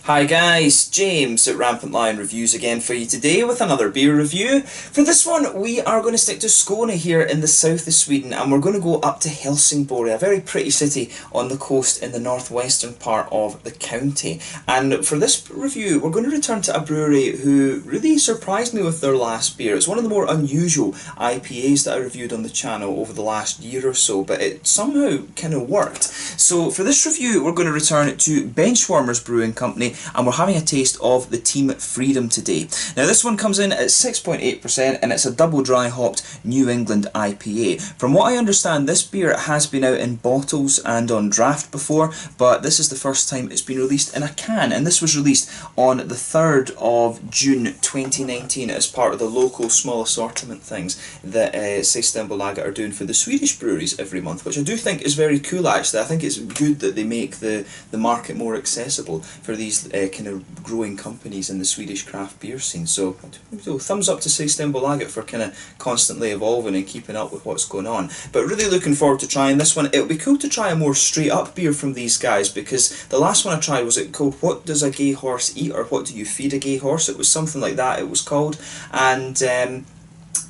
Hi guys, James at Rampant Lion Reviews again for you today with another beer review. For this one we are going to stick to Skåne here in the south of Sweden, and we're going to go up to Helsingborg, a very pretty city on the coast in the northwestern part of the county. And for this review we're going to return to a brewery who really surprised me with their last beer. It's one of the more unusual IPAs that I reviewed on the channel over the last year or so, but it somehow kind of worked. So for this review we're going to return to Benchwarmers Brewing Company, and we're having a taste of the Team Freedom today. Now this one comes in at 6.8% and it's a double dry hopped New England IPA. From what I understand, this beer has been out in bottles and on draft before, but this is the first time it's been released in a can, and this was released on the 3rd of June 2019 as part of the local small assortment things that Systembolaget are doing for the Swedish breweries every month, which I do think is very cool actually. I think it's good that they make the market more accessible for these kind of growing companies in the Swedish craft beer scene. So thumbs up to Systembolaget for kind of constantly evolving and keeping up with what's going on. But really looking forward to trying this one. It would be cool to try a more straight up beer from these guys, because the last one I tried was it called What Does a Gay Horse Eat, or What Do You Feed a Gay Horse? It was something like that it was called, and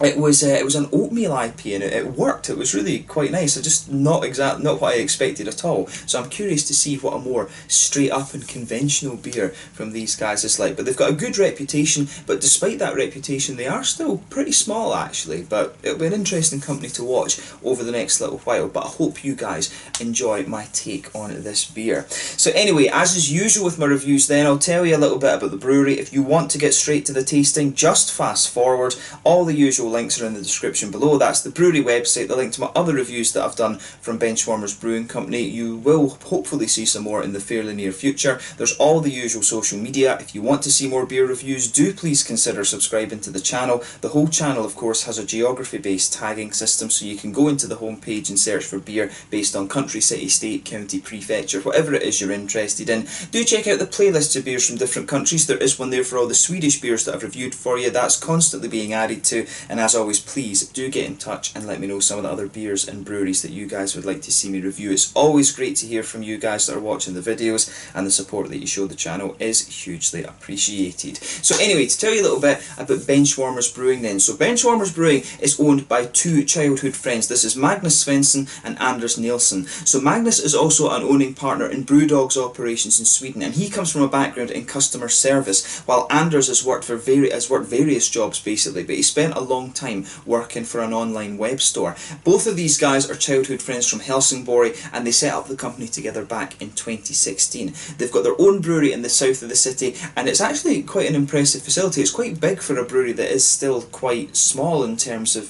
it was an oatmeal IPA and it worked. It was really quite nice. Just not what I expected at all. So I'm curious to see what a more straight up and conventional beer from these guys is like. But they've got a good reputation, but despite that reputation they are still pretty small actually. But it'll be an interesting company to watch over the next little while. But I hope you guys enjoy my take on this beer. So anyway, as is usual with my reviews then, I'll tell you a little bit about the brewery. If you want to get straight to the tasting, just fast forward. All the usual links are in the description below. That's the brewery website, the link to my other reviews that I've done from Benchwarmers Brewing Company. You will hopefully see some more in the fairly near future. There's all the usual social media. If you want to see more beer reviews, do please consider subscribing to the channel. The whole channel of course has a geography based tagging system, so you can go into the homepage and search for beer based on country, city, state, county, prefecture, whatever it is you're interested in. Do check out the playlists of beers from different countries. There is one there for all the Swedish beers that I've reviewed for you. That's constantly being added to, and as always, please do get in touch and let me know some of the other beers and breweries that you guys would like to see me review. It's always great to hear from you guys that are watching the videos, and the support that you show the channel is hugely appreciated. So anyway, to tell you a little bit about Benchwarmers Brewing then. So Benchwarmers Brewing is owned by two childhood friends. This is Magnus Svensson and Anders Nilsson. So Magnus is also an owning partner in Brewdog's operations in Sweden, and he comes from a background in customer service, while Anders has worked various jobs basically, but he spent a long time working for an online web store. Both of these guys are childhood friends from Helsingborg, and they set up the company together back in 2016. They've got their own brewery in the south of the city, and it's actually quite an impressive facility. It's quite big for a brewery that is still quite small in terms of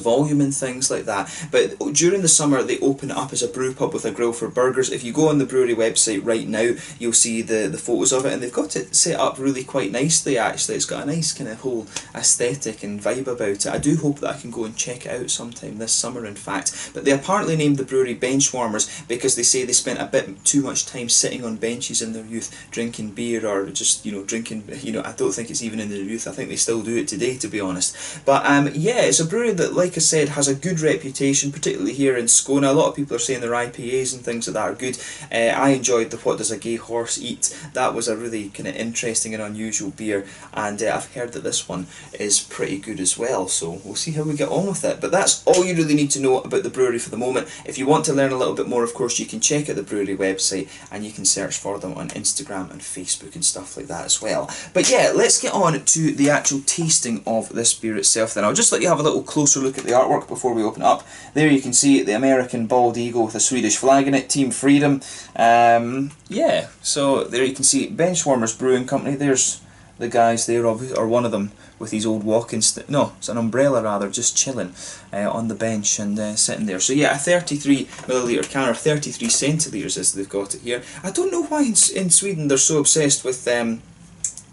volume and things like that. But during the summer they open it up as a brew pub with a grill for burgers. If you go on the brewery website right now, you'll see the photos of it, and they've got it set up really quite nicely actually. It's got a nice kind of whole aesthetic and vibe about it. I do hope that I can go and check it out sometime this summer in fact. But they apparently named the brewery Benchwarmers because they say they spent a bit too much time sitting on benches in their youth drinking beer, or just drinking, I don't think it's even in their youth. I think they still do it today, to be honest. But yeah, it's a brewery that, like I said, has a good reputation, particularly here in Skåne. A lot of people are saying their IPAs and things like that are good. I enjoyed the What Does a Gay Horse Eat. That was a really kind of interesting and unusual beer, and I've heard that this one is pretty good as well, so we'll see how we get on with it. But that's all you really need to know about the brewery for the moment. If you want to learn a little bit more, of course, you can check out the brewery website, and you can search for them on Instagram and Facebook and stuff like that as well. But yeah, let's get on to the actual tasting of this beer itself then. I'll just let you have a little closer look at the artwork before we open it up. There you can see the American bald eagle with a Swedish flag in it, Team Freedom. Yeah, so there you can see Benchwarmers Brewing Company. There's the guys there, or one of them, with these old walking no, it's an umbrella rather, just chilling on the bench and sitting there. So yeah, a 33ml can, or 33 centilitres as they've got it here. I don't know why in Sweden they're so obsessed with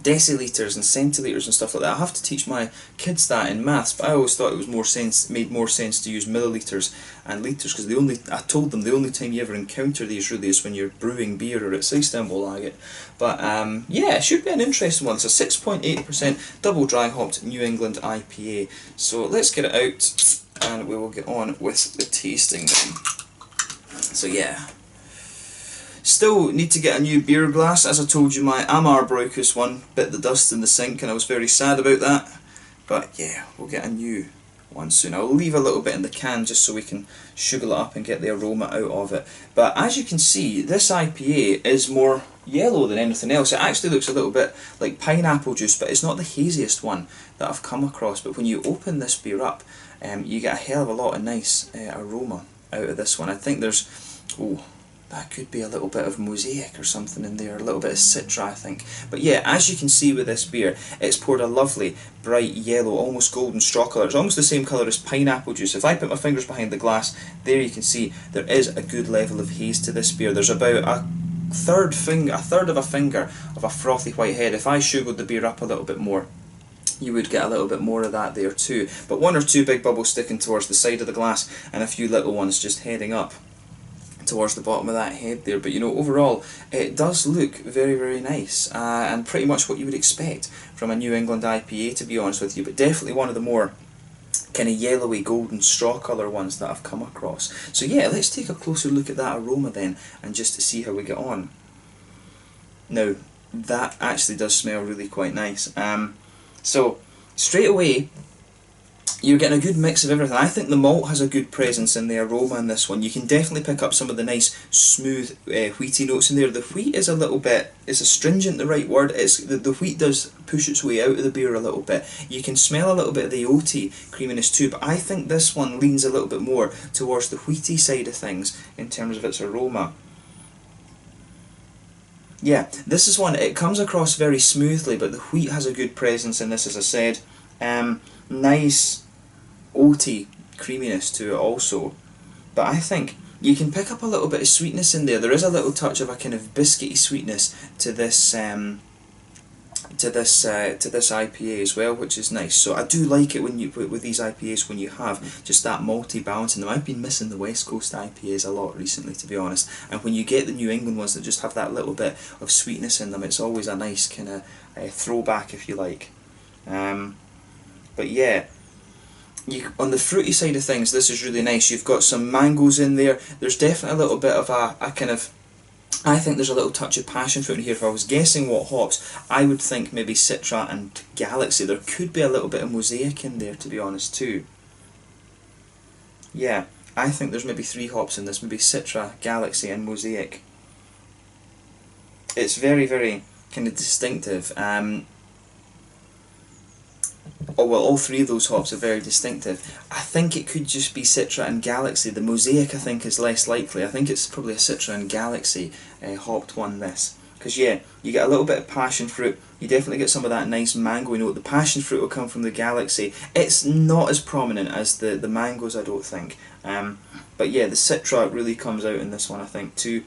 decilitres and centilitres and stuff like that. I have to teach my kids that in maths, but I always thought it was made more sense to use millilitres and litres, because I told them the only time you ever encounter these really is when you're brewing beer or at Systembolaget. But yeah, it should be an interesting one. It's a 6.8% double dry hopped New England IPA. So let's get it out and we will get on with the tasting then. So yeah. Still need to get a new beer glass. As I told you, my Amar Braukus one bit the dust in the sink and I was very sad about that. But yeah, we'll get a new one soon. I'll leave a little bit in the can just so we can sugar it up and get the aroma out of it. But as you can see, this IPA is more yellow than anything else. It actually looks a little bit like pineapple juice, but it's not the haziest one that I've come across. But when you open this beer up, you get a hell of a lot of nice aroma out of this one. I think there's, oh, that could be a little bit of mosaic or something in there, a little bit of citra I think. But yeah, as you can see with this beer, it's poured a lovely bright yellow, almost golden straw colour. It's almost the same colour as pineapple juice. If I put my fingers behind the glass, there you can see there is a good level of haze to this beer. There's about a third of a finger of a frothy white head. If I sugared the beer up a little bit more, you would get a little bit more of that there too. But one or two big bubbles sticking towards the side of the glass and a few little ones just heading up towards the bottom of that head there. But you know, overall it does look very, very nice, and pretty much what you would expect from a New England IPA, to be honest with you, but definitely one of the more kind of yellowy golden straw colour ones that I've come across. So yeah, let's take a closer look at that aroma then and just to see how we get on. Now that actually does smell really quite nice. So straight away you're getting a good mix of everything. I think the malt has a good presence in the aroma in this one. You can definitely pick up some of the nice smooth wheaty notes in there. The wheat is a little bit, is astringent the right word? It's the wheat does push its way out of the beer a little bit. You can smell a little bit of the oaty creaminess too, but I think this one leans a little bit more towards the wheaty side of things in terms of its aroma. Yeah, this is one, it comes across very smoothly, but the wheat has a good presence in this, as I said. Nice oaty creaminess to it also, but I think you can pick up a little bit of sweetness in there. There is a little touch of a kind of biscuity sweetness to this IPA as well, which is nice. So I do like it when you with these IPAs when you have just that malty balance in them. I've been missing the West Coast IPAs a lot recently, to be honest, and when you get the New England ones that just have that little bit of sweetness in them, it's always a nice kind of throwback, if you like. But yeah, on the fruity side of things, this is really nice. You've got some mangoes in there. There's definitely a little bit of a kind of, I think there's a little touch of passion fruit in here. If I was guessing what hops, I would think maybe Citra and Galaxy. There could be a little bit of Mosaic in there, to be honest, too. Yeah, I think there's maybe 3 hops in this, maybe Citra, Galaxy and Mosaic. It's very, very kind of distinctive. Oh well, all 3 of those hops are very distinctive. I think it could just be Citra and Galaxy. The Mosaic I think is less likely. I think it's probably a Citra and Galaxy hopped one, this. Because yeah, you get a little bit of passion fruit, you definitely get some of that nice mango note. The passion fruit will come from the Galaxy. It's not as prominent as the mangoes, I don't think. But yeah, the Citra really comes out in this one, I think, too.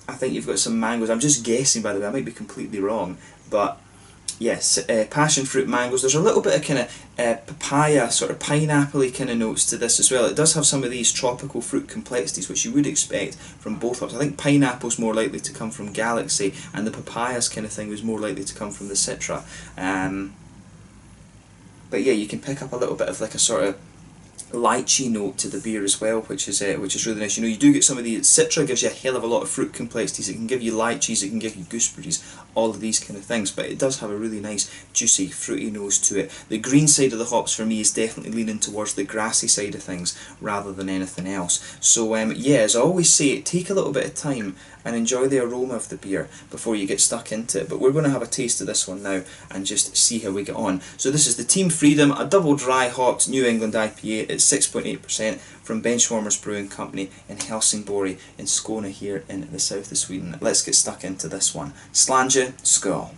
I think you've got some mangoes. I'm just guessing, by the way, I might be completely wrong, but yes, passion fruit, mangoes. There's a little bit of kind of papaya, sort of pineapple-y kind of notes to this as well. It does have some of these tropical fruit complexities, which you would expect from both hops. I think pineapple's more likely to come from Galaxy, and the papayas kind of thing was more likely to come from the Citra. But yeah, you can pick up a little bit of like a sort of lychee note to the beer as well, which is really nice. You know, you do get some of the Citra gives you a hell of a lot of fruit complexities. It can give you lychees, it can give you gooseberries, all of these kind of things, but it does have a really nice juicy fruity nose to it. The green side of the hops for me is definitely leaning towards the grassy side of things rather than anything else. So yeah, as I always say, take a little bit of time and enjoy the aroma of the beer before you get stuck into it. But we're going to have a taste of this one now and just see how we get on. So this is the Team Freedom, a double dry hopped New England IPA. It's 6.8% from Benchwarmers Brewing Company in Helsingborg in Skåne here in the south of Sweden. Let's get stuck into this one. Slange Skål.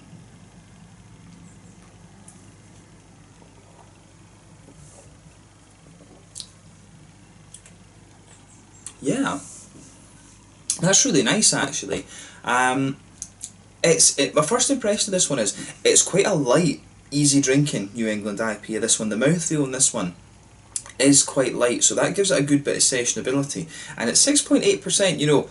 Yeah, that's really nice actually. My first impression of this one is it's quite a light, easy drinking New England IPA. This one, the mouthfeel on this one is quite light, so that gives it a good bit of sessionability. And at 6.8%, you know,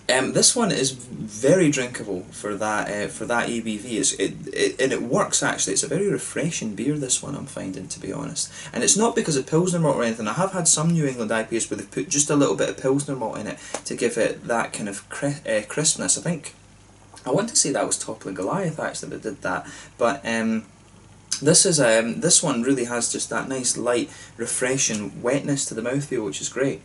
This one is very drinkable for that ABV. And it works actually. It's a very refreshing beer, this one, I'm finding, to be honest. And it's not because of Pilsner malt or anything. I have had some New England IPAs where they've put just a little bit of Pilsner malt in it to give it that kind of crispness. I think, I want to say that was Toppling Goliath actually that did that. But this one really has just that nice light, refreshing wetness to the mouthfeel, which is great.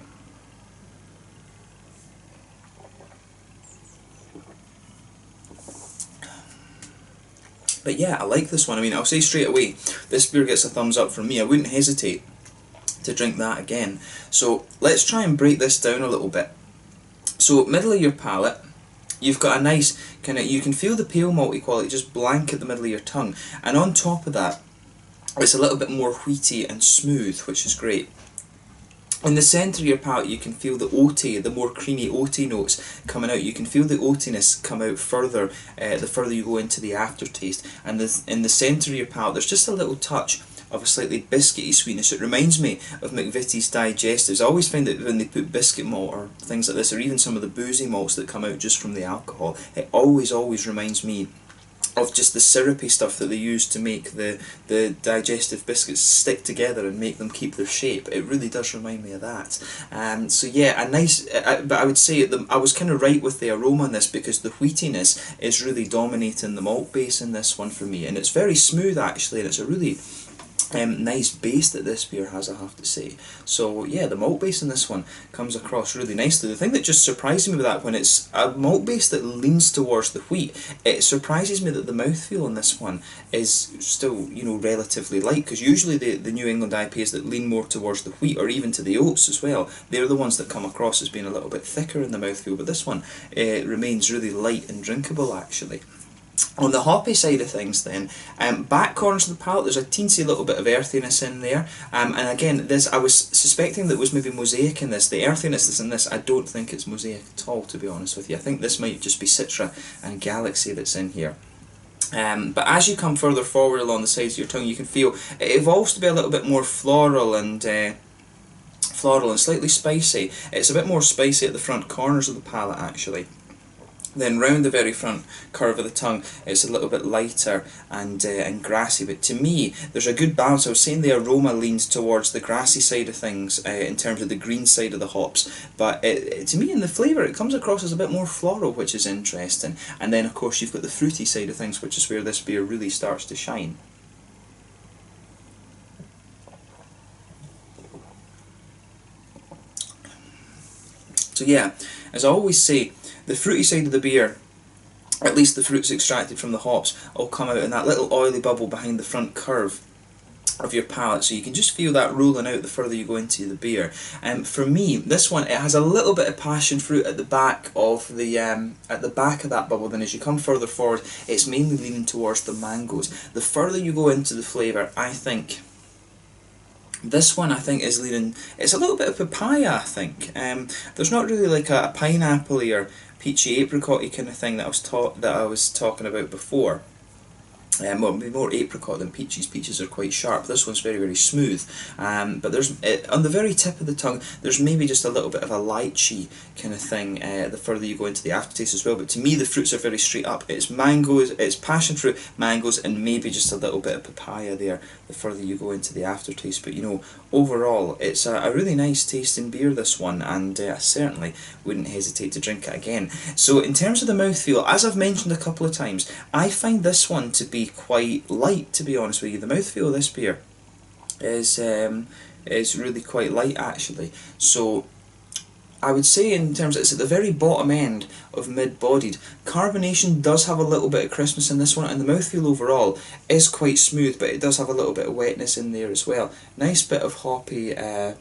But yeah, I like this one. I mean, I'll say straight away, this beer gets a thumbs up from me. I wouldn't hesitate to drink that again. So let's try and break this down a little bit. So middle of your palate, you've got a nice kind of, you can feel the pale malty quality just blanket the middle of your tongue. And on top of that, it's a little bit more wheaty and smooth, which is great. In the centre of your palate, you can feel the oaty, the more creamy oaty notes coming out. You can feel the oatiness come out further, the further you go into the aftertaste. And in the centre of your palate, there's just a little touch of a slightly biscuity sweetness. It reminds me of McVitie's digestives. I always find that when they put biscuit malt or things like this, or even some of the boozy malts that come out just from the alcohol, it always reminds me of just the syrupy stuff that they use to make the digestive biscuits stick together and make them keep their shape. It really does remind me of that. So yeah, a nice, but I would say I was kind of right with the aroma on this, because the wheatiness is really dominating the malt base in this one for me, and it's very smooth actually, and it's a really nice base that this beer has, I have to say. So yeah, the malt base in this one comes across really nicely. The thing that just surprises me with that, when it's a malt base that leans towards the wheat, it surprises me that the mouthfeel on this one is still, you know, relatively light, because usually the New England IPAs that lean more towards the wheat, or even to the oats as well, they're the ones that come across as being a little bit thicker in the mouthfeel, but this one remains really light and drinkable actually. On the hoppy side of things then, back corners of the palate, there's a teensy little bit of earthiness in there, and again, this, I was suspecting that was maybe mosaic in this. The earthiness that's in this, I don't think it's mosaic at all, to be honest with you. I think this might just be Citra and Galaxy that's in here. But as you come further forward along the sides of your tongue, you can feel it evolves to be a little bit more floral and slightly spicy. It's a bit more spicy at the front corners of the palate actually. Then round the very front curve of the tongue, it's a little bit lighter and grassy. But to me, there's a good balance. I was saying the aroma leans towards the grassy side of things in terms of the green side of the hops. But to me, in the flavour, it comes across as a bit more floral, which is interesting. And then, of course, you've got the fruity side of things, which is where this beer really starts to shine. So yeah, as I always say, the fruity side of the beer, at least the fruits extracted from the hops, will come out in that little oily bubble behind the front curve of your palate, so you can just feel that rolling out the further you go into the beer. For me, this one, it has a little bit of passion fruit at the back of the of that bubble. Then as you come further forward, it's mainly leaning towards the mangoes. The further you go into the flavour, I think this one, is leaning, it's a little bit of papaya, I think. There's not really like a pineapple-y or peachy apricot-y kind of thing that I was talking about before. Well, maybe more apricot than peaches. Peaches are quite sharp. This one's very smooth. But there's on the very tip of the tongue, there's maybe just a little bit of a lychee kind of thing. The further you go into the aftertaste as well. But to me, the fruits are very straight up. It's mangoes, it's passion fruit, mangoes, and maybe just a little bit of papaya there. The further you go into the aftertaste. But you know, overall, it's a really nice tasting beer, this one, and I certainly wouldn't hesitate to drink it again. So in terms of the mouthfeel, as I've mentioned a couple of times, I find this one to be quite light, to be honest with you. The mouthfeel of this beer is really quite light actually. So I would say in terms of, it's at the very bottom end of mid-bodied. Carbonation does have a little bit of crispness in this one, and the mouthfeel overall is quite smooth, but it does have a little bit of wetness in there as well. Nice bit of hoppy, a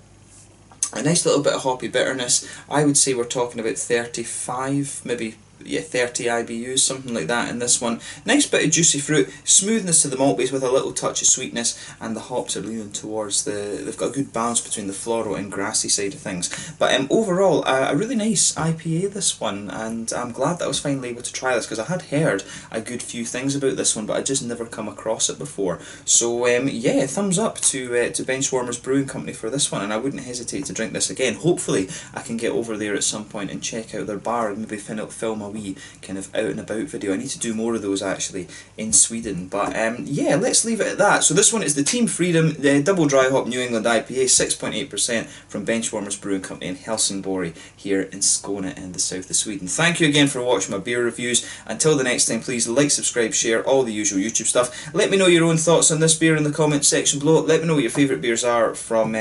nice little bit of hoppy bitterness. I would say we're talking about 35, maybe yeah, 30 IBUs, something like that in this one. Nice bit of juicy fruit, smoothness to the malt base with a little touch of sweetness, and the hops are leaning towards they've got a good balance between the floral and grassy side of things. But overall, a really nice IPA, this one, and I'm glad that I was finally able to try this, because I had heard a good few things about this one, but I just never come across it before. So yeah, thumbs up to Benchwarmers Brewing Company for this one, and I wouldn't hesitate to drink this again. Hopefully I can get over there at some point and check out their bar and maybe film a wee kind of out and about video. I need to do more of those actually in Sweden. But yeah, let's leave it at that. So this one is the Team Freedom, the double dry hop New England IPA, 6.8% from Benchwarmers Brewing Company in Helsingborg here in Skåne in the south of Sweden. Thank you again for watching my beer reviews. Until the next time, please like, subscribe, share, all the usual YouTube stuff. Let me know your own thoughts on this beer in the comments section below. Let me know what your favourite beers are from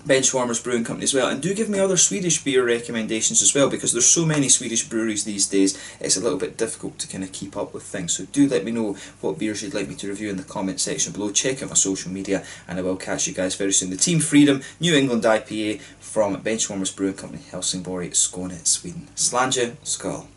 Benchwarmers Brewing Company as well, and do give me other Swedish beer recommendations as well, because there's so many Swedish breweries these days, it's a little bit difficult to kind of keep up with things. So do let me know what beers you'd like me to review in the comment section below. Check out my social media, and I will catch you guys very soon. The Team Freedom New England IPA from Benchwarmers Brewing Company, Helsingborg, Skåne, Sweden. Slange, skål.